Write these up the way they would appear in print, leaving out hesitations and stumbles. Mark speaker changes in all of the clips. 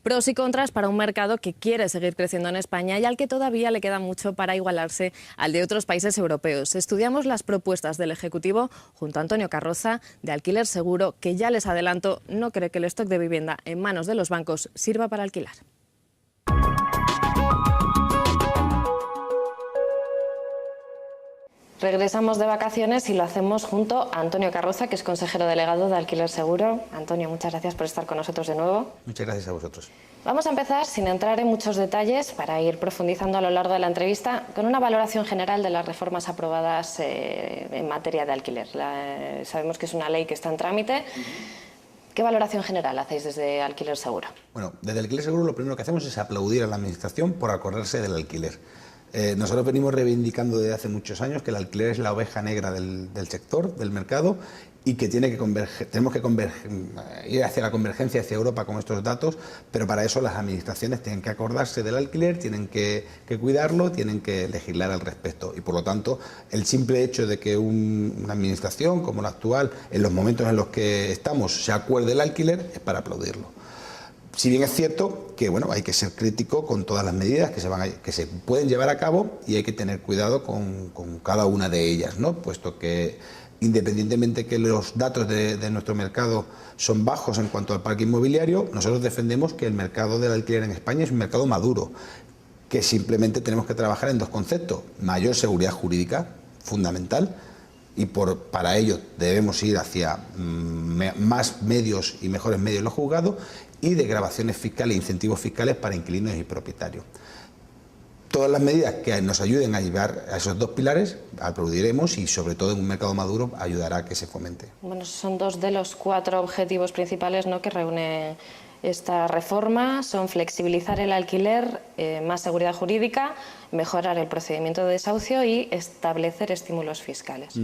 Speaker 1: Pros y contras para un mercado que quiere seguir creciendo en España y al que todavía le queda mucho para igualarse al de otros países europeos. Estudiamos las propuestas del Ejecutivo junto a Antonio Carroza, de Alquiler Seguro, que ya les adelanto no cree que el stock de vivienda en manos de los bancos sirva para alquilar. Regresamos de vacaciones y lo hacemos junto a Antonio Carroza, que es consejero delegado de Alquiler Seguro. Antonio, muchas gracias por estar con nosotros de nuevo.
Speaker 2: Muchas gracias a vosotros.
Speaker 1: Vamos a empezar, sin entrar en muchos detalles, para ir profundizando a lo largo de la entrevista, con una valoración general de las reformas aprobadas en materia de alquiler. Sabemos que es una ley que está en trámite. ¿Qué valoración general hacéis desde Alquiler Seguro?
Speaker 2: Bueno, desde Alquiler Seguro lo primero que hacemos es aplaudir a la Administración por acordarse del alquiler. Nosotros venimos reivindicando desde hace muchos años que el alquiler es la oveja negra del sector, del mercado, y que tenemos que ir hacia la convergencia hacia Europa con estos datos, pero para eso las administraciones tienen que acordarse del alquiler, tienen que cuidarlo, tienen que legislar al respecto. Y por lo tanto, el simple hecho de que una administración como la actual, en los momentos en los que estamos, se acuerde del alquiler, es para aplaudirlo. Si bien es cierto que bueno, hay que ser crítico con todas las medidas que se pueden llevar a cabo y hay que tener cuidado con cada una de ellas, ¿no? Puesto que independientemente que los datos de nuestro mercado son bajos en cuanto al parque inmobiliario, nosotros defendemos que el mercado del alquiler en España es un mercado maduro, que simplemente tenemos que trabajar en dos conceptos: mayor seguridad jurídica, fundamental, y para ello debemos ir hacia más medios y mejores medios en los juzgados, y de grabaciones fiscales e incentivos fiscales para inquilinos y propietarios. Todas las medidas que nos ayuden a llevar a esos dos pilares aplaudiremos, y sobre todo en un mercado maduro ayudará a que se fomente.
Speaker 1: Bueno, son dos de los 4 objetivos principales, ¿no?, que reúne esta reforma. Son flexibilizar el alquiler, más seguridad jurídica, mejorar el procedimiento de desahucio y establecer estímulos fiscales.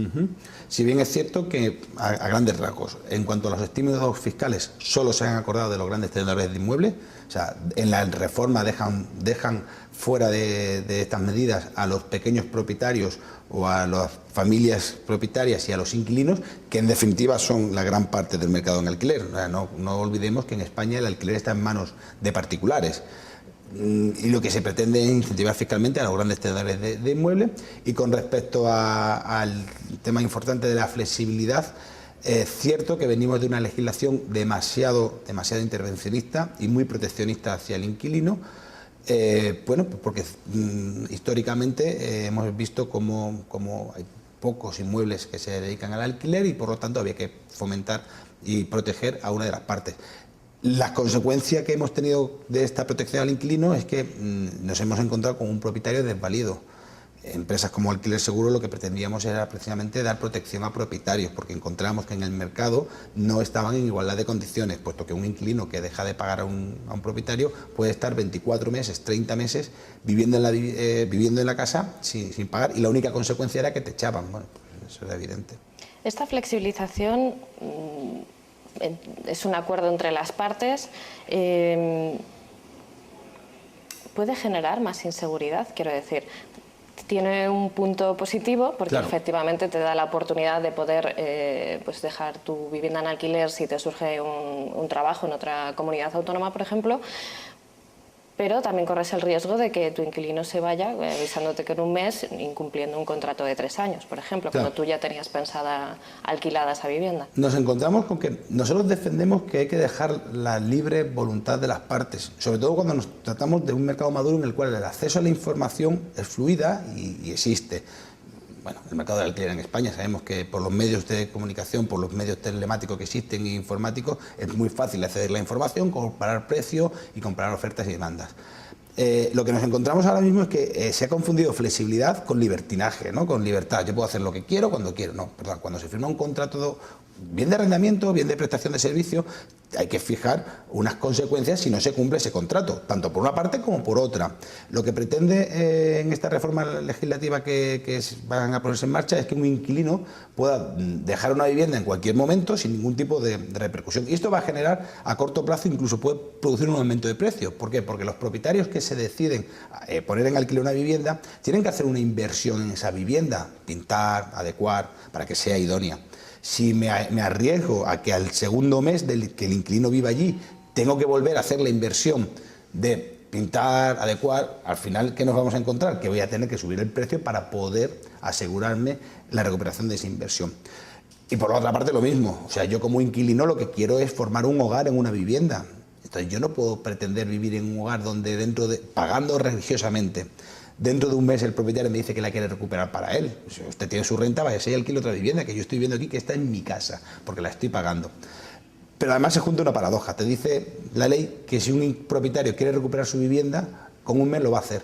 Speaker 2: Si bien es cierto que a grandes rasgos, en cuanto a los estímulos fiscales, solo se han acordado de los grandes tenedores de inmuebles. O sea, en la reforma dejan fuera de estas medidas a los pequeños propietarios o a las familias propietarias y a los inquilinos, que en definitiva son la gran parte del mercado en alquiler. No olvidemos que en España el alquiler está en manos de particulares, y lo que se pretende es incentivar fiscalmente a los grandes tenedores de inmuebles. Y con respecto al tema importante de la flexibilidad, es cierto que venimos de una legislación demasiado intervencionista y muy proteccionista hacia el inquilino, bueno, porque históricamente hemos visto cómo hay pocos inmuebles que se dedican al alquiler y por lo tanto había que fomentar y proteger a una de las partes. La consecuencia que hemos tenido de esta protección al inquilino es que nos hemos encontrado con un propietario desvalido. Empresas como Alquiler Seguro lo que pretendíamos era precisamente dar protección a propietarios, porque encontramos que en el mercado no estaban en igualdad de condiciones, puesto que un inquilino que deja de pagar a un propietario puede estar 24 meses, 30 meses viviendo en la casa sin pagar, y la única consecuencia era que te echaban. Bueno, pues eso era evidente.
Speaker 1: Esta flexibilización es un acuerdo entre las partes. ¿Puede generar más inseguridad? Quiero decir, tiene un punto positivo porque claro, efectivamente te da la oportunidad de poder pues dejar tu vivienda en alquiler si te surge un trabajo en otra comunidad autónoma, por ejemplo, pero también corres el riesgo de que tu inquilino se vaya avisándote que en un mes, incumpliendo un contrato de 3 años, por ejemplo, claro, cuando tú ya tenías pensada alquilada esa vivienda.
Speaker 2: Nos encontramos con que nosotros defendemos que hay que dejar la libre voluntad de las partes, sobre todo cuando nos tratamos de un mercado maduro en el cual el acceso a la información es fluida y existe. Bueno, el mercado del alquiler en España sabemos que por los medios de comunicación, por los medios telemáticos que existen e informáticos, es muy fácil acceder a la información, comparar precios y comparar ofertas y demandas. Lo que nos encontramos ahora mismo es que se ha confundido flexibilidad con libertinaje, ¿no? Con libertad. Yo puedo hacer lo que quiero cuando quiero. No, perdón, cuando se firma un contrato bien de arrendamiento, bien de prestación de servicio, hay que fijar unas consecuencias si no se cumple ese contrato, tanto por una parte como por otra. Lo que pretende en esta reforma legislativa que van a ponerse en marcha es que un inquilino pueda dejar una vivienda en cualquier momento sin ningún tipo de repercusión. Y esto va a generar a corto plazo, incluso puede producir un aumento de precios. ¿Por qué? Porque los propietarios que se deciden poner en alquiler una vivienda tienen que hacer una inversión en esa vivienda, pintar, adecuar, para que sea idónea. Si me arriesgo a que al segundo mes que el inquilino viva allí tengo que volver a hacer la inversión de pintar, adecuar, al final, ¿qué nos vamos a encontrar? Que voy a tener que subir el precio para poder asegurarme la recuperación de esa inversión. Y por la otra parte lo mismo, o sea, yo como inquilino lo que quiero es formar un hogar en una vivienda. Entonces yo no puedo pretender vivir en un hogar donde pagando religiosamente, dentro de un mes el propietario me dice que la quiere recuperar para él. Si usted tiene su renta, vaya y alquile otra vivienda, que yo estoy viendo aquí que está en mi casa, porque la estoy pagando. Pero además se junta una paradoja, te dice la ley que si un propietario quiere recuperar su vivienda, con un mes lo va a hacer.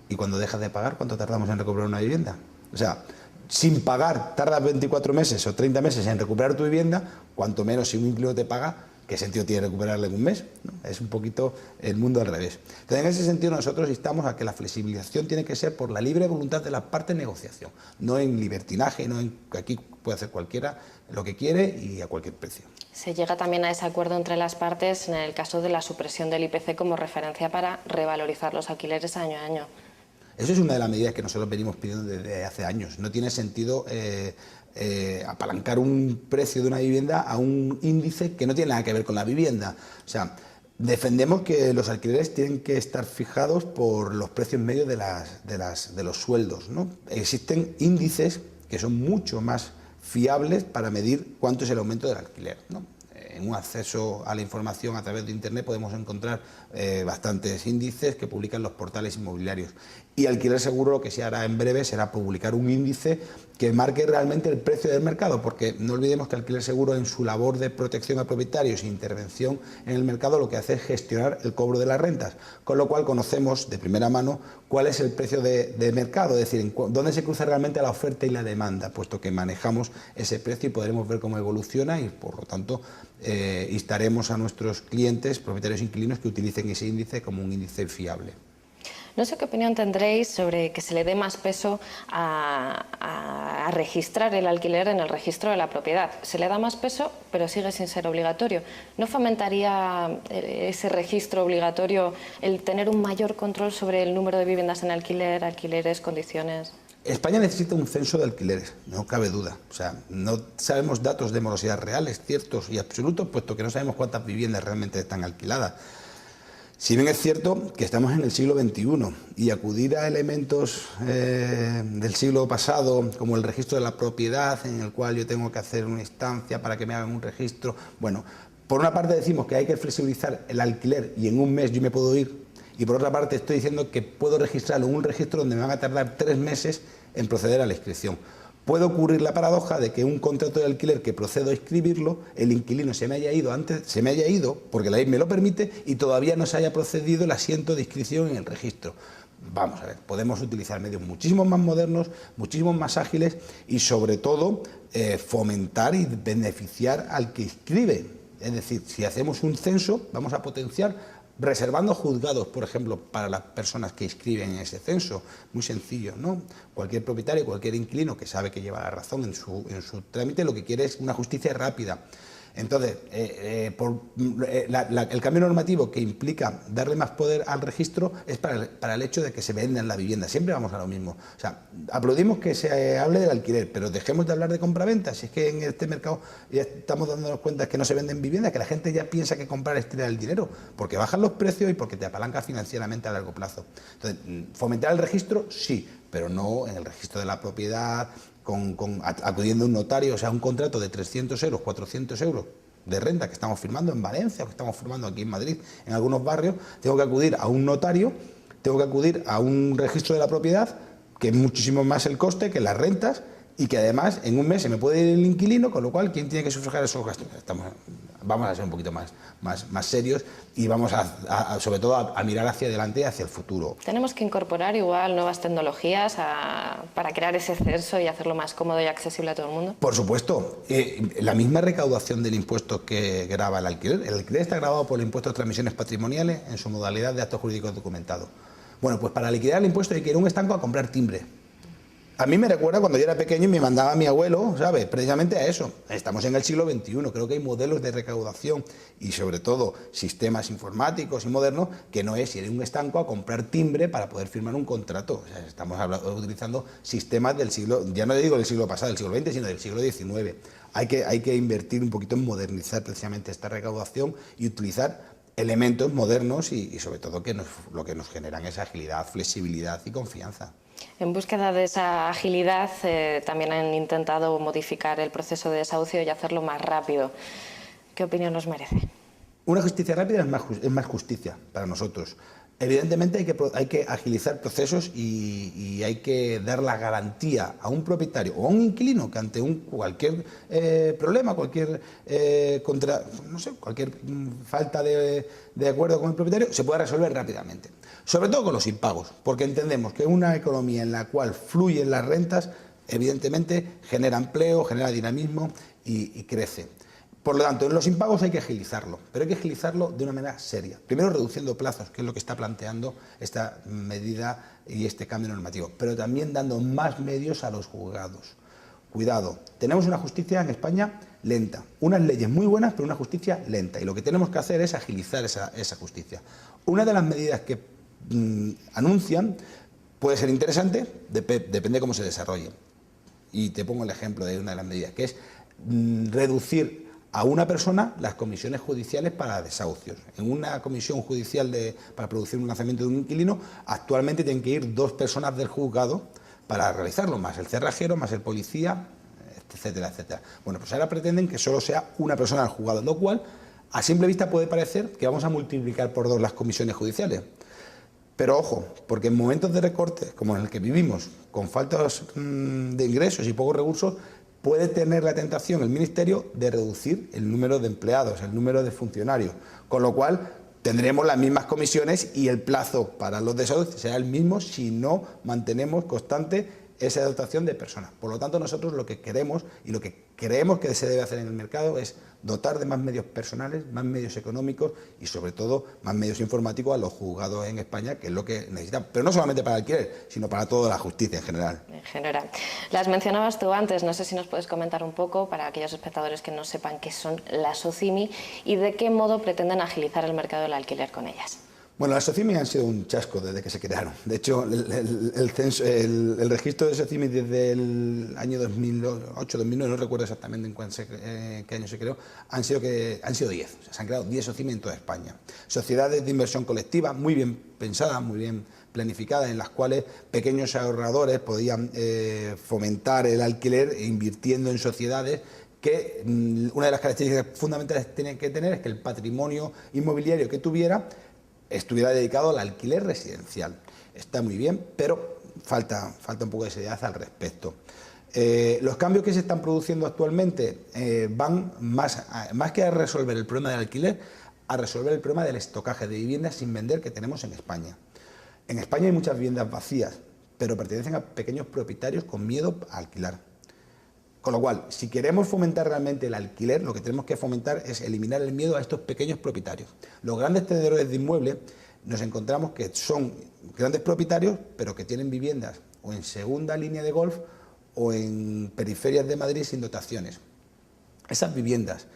Speaker 2: Y cuando dejas de pagar, ¿cuánto tardamos en recuperar una vivienda? O sea, sin pagar tardas 24 meses o 30 meses en recuperar tu vivienda, cuanto menos si un inquilino te paga, ¿qué sentido tiene recuperarle en un mes? ¿No? Es un poquito el mundo al revés. Entonces, en ese sentido, nosotros instamos a que la flexibilización tiene que ser por la libre voluntad de la parte de negociación, no en libertinaje, no en que aquí puede hacer cualquiera lo que quiere y a cualquier precio.
Speaker 1: Se llega también a ese acuerdo entre las partes en el caso de la supresión del IPC como referencia para revalorizar los alquileres año a año.
Speaker 2: Eso es una de las medidas que nosotros venimos pidiendo desde hace años. No tiene sentido apalancar un precio de una vivienda a un índice que no tiene nada que ver con la vivienda. O sea, defendemos que los alquileres tienen que estar fijados por los precios medios de los sueldos, ¿no? Existen índices que son mucho más fiables para medir cuánto es el aumento del alquiler, ¿no? En un acceso a la información a través de Internet podemos encontrar bastantes índices que publican los portales inmobiliarios. Y Alquiler Seguro lo que se hará en breve será publicar un índice que marque realmente el precio del mercado, porque no olvidemos que Alquiler Seguro, en su labor de protección a propietarios e intervención en el mercado, lo que hace es gestionar el cobro de las rentas, con lo cual conocemos de primera mano cuál es el precio de mercado, es decir, dónde se cruza realmente la oferta y la demanda, puesto que manejamos ese precio y podremos ver cómo evoluciona y, por lo tanto, instaremos a nuestros clientes, propietarios e inquilinos, que utilicen ese índice como un índice fiable.
Speaker 1: No sé qué opinión tendréis sobre que se le dé más peso a registrar el alquiler en el registro de la propiedad. Se le da más peso, pero sigue sin ser obligatorio. ¿No fomentaría ese registro obligatorio el tener un mayor control sobre el número de viviendas en alquiler, alquileres, condiciones?
Speaker 2: España necesita un censo de alquileres, no cabe duda. O sea, no sabemos datos de morosidad reales, ciertos y absolutos, puesto que no sabemos cuántas viviendas realmente están alquiladas. Si bien es cierto que estamos en el siglo XXI y acudir a elementos del siglo pasado, como el registro de la propiedad, en el cual yo tengo que hacer una instancia para que me hagan un registro, bueno, por una parte decimos que hay que flexibilizar el alquiler y en un mes yo me puedo ir, y por otra parte estoy diciendo que puedo registrarlo en un registro donde me van a tardar 3 meses en proceder a la inscripción. Puede ocurrir la paradoja de que un contrato de alquiler que procedo a inscribirlo, el inquilino se me haya ido porque la ley me lo permite y todavía no se haya procedido el asiento de inscripción en el registro. Vamos a ver, podemos utilizar medios muchísimo más modernos, muchísimo más ágiles y sobre todo fomentar y beneficiar al que inscribe. Es decir, si hacemos un censo, vamos a potenciar reservando juzgados, por ejemplo, para las personas que inscriben en ese censo. Muy sencillo, ¿no? Cualquier propietario, cualquier inquilino que sabe que lleva la razón en su trámite, lo que quiere es una justicia rápida. Entonces, el cambio normativo que implica darle más poder al registro es para el hecho de que se vendan la vivienda. Siempre vamos a lo mismo. O sea, aplaudimos que se hable del alquiler, pero dejemos de hablar de compraventa. Si es que en este mercado ya estamos dándonos cuenta que no se venden viviendas, que la gente ya piensa que comprar es tirar el dinero, porque bajan los precios y porque te apalancas financieramente a largo plazo. Entonces, fomentar el registro, sí, pero no en el registro de la propiedad, acudiendo a un notario, o sea, un contrato de 300 euros, 400 euros de renta que estamos firmando en Valencia o que estamos firmando aquí en Madrid, en algunos barrios, tengo que acudir a un notario, tengo que acudir a un registro de la propiedad, que es muchísimo más el coste que las rentas y que además en un mes se me puede ir el inquilino, con lo cual, ¿quién tiene que sufragar esos gastos? Vamos a ser un poquito más serios y vamos sobre todo a mirar hacia adelante y hacia el futuro.
Speaker 1: ¿Tenemos que incorporar igual nuevas tecnologías para crear ese censo y hacerlo más cómodo y accesible a todo el mundo?
Speaker 2: Por supuesto. La misma recaudación del impuesto que grava el alquiler está grabado por el impuesto de transmisiones patrimoniales en su modalidad de actos jurídicos documentados. Bueno, pues para liquidar el impuesto hay que ir a un estanco a comprar timbre. A mí me recuerda cuando yo era pequeño y me mandaba a mi abuelo, ¿sabes? Precisamente a eso. Estamos en el siglo XXI, creo que hay modelos de recaudación y sobre todo sistemas informáticos y modernos que no es ir a un estanco a comprar timbre para poder firmar un contrato. O sea, estamos utilizando sistemas del siglo, ya no digo del siglo pasado, del siglo XX, sino del siglo XIX. Hay que invertir un poquito en modernizar precisamente esta recaudación y utilizar elementos modernos y sobre todo lo que nos generan es agilidad, flexibilidad y confianza.
Speaker 1: En búsqueda de esa agilidad, también han intentado modificar el proceso de desahucio y hacerlo más rápido. ¿Qué opinión nos merece?
Speaker 2: Una justicia rápida es más justicia para nosotros. Evidentemente hay que agilizar procesos y hay que dar la garantía a un propietario o a un inquilino que ante cualquier problema, cualquier falta de acuerdo con el propietario, se pueda resolver rápidamente. Sobre todo con los impagos, porque entendemos que una economía en la cual fluyen las rentas, evidentemente genera empleo, genera dinamismo y crece. Por lo tanto, en los impagos hay que agilizarlo, pero hay que agilizarlo de una manera seria. Primero, reduciendo plazos, que es lo que está planteando esta medida y este cambio normativo, pero también dando más medios a los juzgados. Cuidado, tenemos una justicia en España lenta, unas leyes muy buenas, pero una justicia lenta, y lo que tenemos que hacer es agilizar esa justicia. Una de las medidas que anuncian puede ser interesante, depende de cómo se desarrolle. Y te pongo el ejemplo de una de las medidas, que es reducir a una persona las comisiones judiciales para desahucios. En una comisión judicial para producir un lanzamiento de un inquilino, actualmente tienen que ir 2 personas del juzgado para realizarlo, más el cerrajero, más el policía, etcétera, etcétera. Bueno, pues ahora pretenden que solo sea una persona del juzgado, lo cual a simple vista puede parecer que vamos a multiplicar por 2 las comisiones judiciales. Pero ojo, porque en momentos de recorte, como en el que vivimos, con faltas de ingresos y pocos recursos, puede tener la tentación el Ministerio de reducir el número de empleados, el número de funcionarios, con lo cual tendremos las mismas comisiones y el plazo para los desahucios será el mismo si no mantenemos constante esa dotación de personas. Por lo tanto, nosotros lo que queremos y lo que creemos que se debe hacer en el mercado es dotar de más medios personales, más medios económicos y sobre todo más medios informáticos a los juzgados en España, que es lo que necesitan, pero no solamente para el alquiler, sino para toda la justicia en general.
Speaker 1: En general. Las mencionabas tú antes, no sé si nos puedes comentar un poco para aquellos espectadores que no sepan qué son las SOCIMI y de qué modo pretenden agilizar el mercado del alquiler con ellas.
Speaker 2: Bueno, las SOCIMI han sido un chasco desde que se crearon. De hecho, el registro de SOCIMI desde el año 2008, 2009, no recuerdo exactamente en qué año se creó, han sido 10. O sea, se han creado 10 SOCIMI en toda España. Sociedades de inversión colectiva, muy bien pensadas, muy bien planificadas, en las cuales pequeños ahorradores podían fomentar el alquiler invirtiendo en sociedades que una de las características fundamentales que tienen que tener es que el patrimonio inmobiliario que tuviera estuviera dedicado al alquiler residencial. Está muy bien, pero falta un poco de seriedad al respecto. Los cambios que se están produciendo actualmente van más que a resolver el problema del alquiler, a resolver el problema del estocaje de viviendas sin vender que tenemos en España. En España hay muchas viviendas vacías, pero pertenecen a pequeños propietarios con miedo a alquilar. Con lo cual, si queremos fomentar realmente el alquiler, lo que tenemos que fomentar es eliminar el miedo a estos pequeños propietarios. Los grandes tenedores de inmuebles nos encontramos que son grandes propietarios, pero que tienen viviendas o en segunda línea de golf o en periferias de Madrid sin dotaciones. Esas viviendas,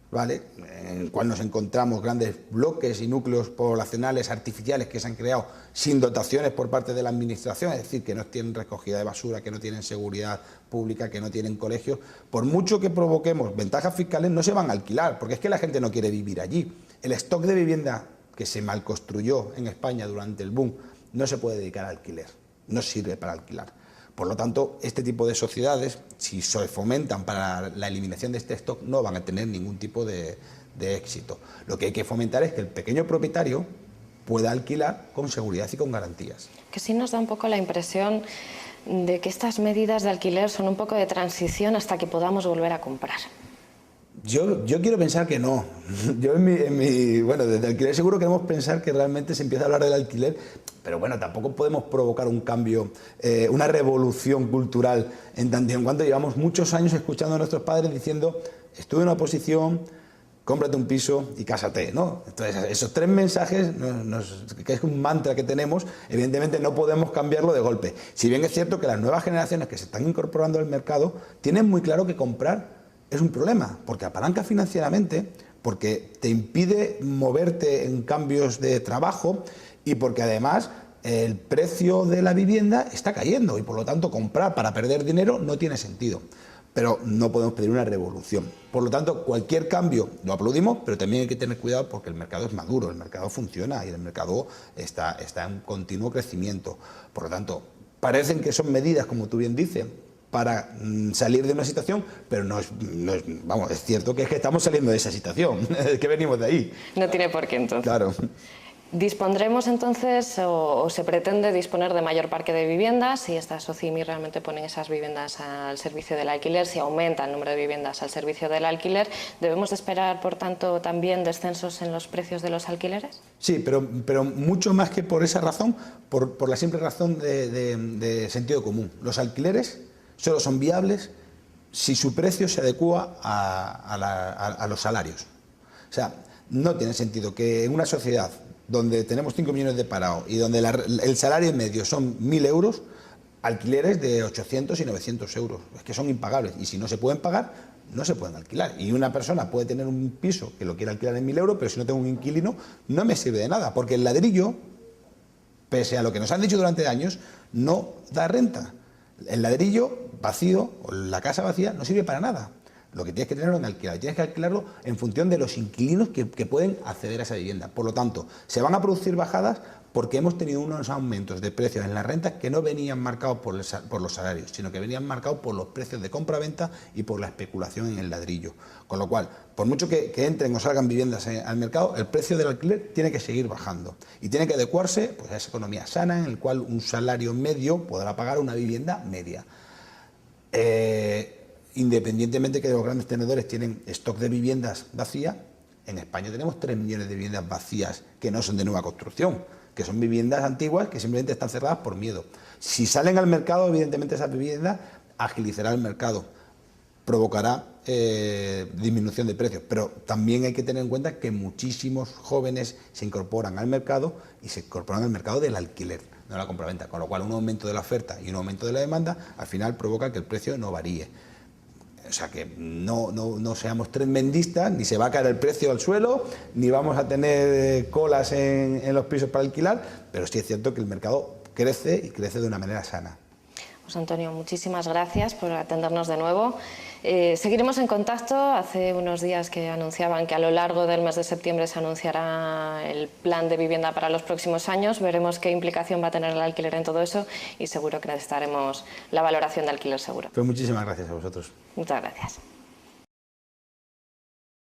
Speaker 2: ¿vale?, en cual nos encontramos grandes bloques y núcleos poblacionales artificiales que se han creado sin dotaciones por parte de la administración, es decir, que no tienen recogida de basura, que no tienen seguridad pública, que no tienen colegios. Por mucho que provoquemos ventajas fiscales, no se van a alquilar, porque es que la gente no quiere vivir allí. El stock de vivienda que se malconstruyó en España durante el boom no se puede dedicar al alquiler, no sirve para alquilar. Por lo tanto, este tipo de sociedades, si se fomentan para la eliminación de este stock, no van a tener ningún tipo de éxito. Lo que hay que fomentar es que el pequeño propietario pueda alquilar con seguridad y con garantías.
Speaker 1: Que sí nos da un poco la impresión de que estas medidas de alquiler son un poco de transición hasta que podamos volver a comprar.
Speaker 2: Yo quiero pensar que no. Yo bueno, desde alquiler seguro queremos pensar que realmente se empieza a hablar del alquiler, pero bueno, tampoco podemos provocar un cambio, una revolución cultural en tanto y en cuanto llevamos muchos años escuchando a nuestros padres diciendo: estuve en una oposición, cómprate un piso y cásate, ¿no? Entonces, esos 3 mensajes, que es un mantra que tenemos, evidentemente no podemos cambiarlo de golpe. Si bien es cierto que las nuevas generaciones que se están incorporando al mercado tienen muy claro que comprar es un problema, porque apalanca financieramente, porque te impide moverte en cambios de trabajo y porque además el precio de la vivienda está cayendo y por lo tanto comprar para perder dinero no tiene sentido. Pero no podemos pedir una revolución. Por lo tanto, cualquier cambio lo aplaudimos, pero también hay que tener cuidado porque el mercado es maduro, el mercado funciona y el mercado está en continuo crecimiento. Por lo tanto, parecen que son medidas, como tú bien dices, para salir de una situación, pero vamos, es cierto que es que estamos saliendo de esa situación, es que venimos de ahí.
Speaker 1: No tiene por qué entonces.
Speaker 2: Claro.
Speaker 1: ¿Dispondremos entonces o se pretende disponer de mayor parque de viviendas si estas SOCIMI realmente ponen esas viviendas al servicio del alquiler, si aumenta el número de viviendas al servicio del alquiler? ¿Debemos de esperar, por tanto, también descensos en los precios de los alquileres?
Speaker 2: Sí, pero mucho más que por esa razón, por la simple razón de sentido común. Los alquileres solo son viables si su precio se adecúa a los salarios. O sea, no tiene sentido que en una sociedad donde tenemos 5 millones de parados y donde el salario medio son 1.000 euros, alquileres de 800 y 900 euros. Es que son impagables y si no se pueden pagar, no se pueden alquilar. Y una persona puede tener un piso que lo quiere alquilar en 1.000 euros, pero si no tengo un inquilino, no me sirve de nada, porque el ladrillo, pese a lo que nos han dicho durante años, no da renta. El ladrillo vacío o la casa vacía no sirve para nada. Lo que tienes que tenerlo en alquiler, tienes que alquilarlo en función de los inquilinos que pueden acceder a esa vivienda. Por lo tanto, se van a producir bajadas porque hemos tenido unos aumentos de precios en las rentas que no venían marcados por los salarios, sino que venían marcados por los precios de compra-venta y por la especulación en el ladrillo. Con lo cual, por mucho que entren o salgan viviendas al mercado, el precio del alquiler tiene que seguir bajando y tiene que adecuarse pues, a esa economía sana en la cual un salario medio podrá pagar una vivienda media. Independientemente que los grandes tenedores tienen stock de viviendas vacías, en España tenemos 3 millones de viviendas vacías que no son de nueva construcción, que son viviendas antiguas que simplemente están cerradas por miedo. Si salen al mercado, evidentemente esas viviendas agilizará el mercado, provocará disminución de precios, pero también hay que tener en cuenta que muchísimos jóvenes se incorporan al mercado y se incorporan al mercado del alquiler, no a la compraventa, con lo cual un aumento de la oferta y un aumento de la demanda al final provoca que el precio no varíe. O sea que no seamos tremendistas, ni se va a caer el precio al suelo, ni vamos a tener colas en los pisos para alquilar, pero sí es cierto que el mercado crece y crece de una manera sana.
Speaker 1: Pues Antonio, muchísimas gracias por atendernos de nuevo. Seguiremos en contacto. Hace unos días que anunciaban que a lo largo del mes de septiembre se anunciará el plan de vivienda para los próximos años. Veremos qué implicación va a tener el alquiler en todo eso y seguro que necesitaremos la valoración de alquiler seguro.
Speaker 2: Pues muchísimas gracias a vosotros.
Speaker 1: Muchas gracias.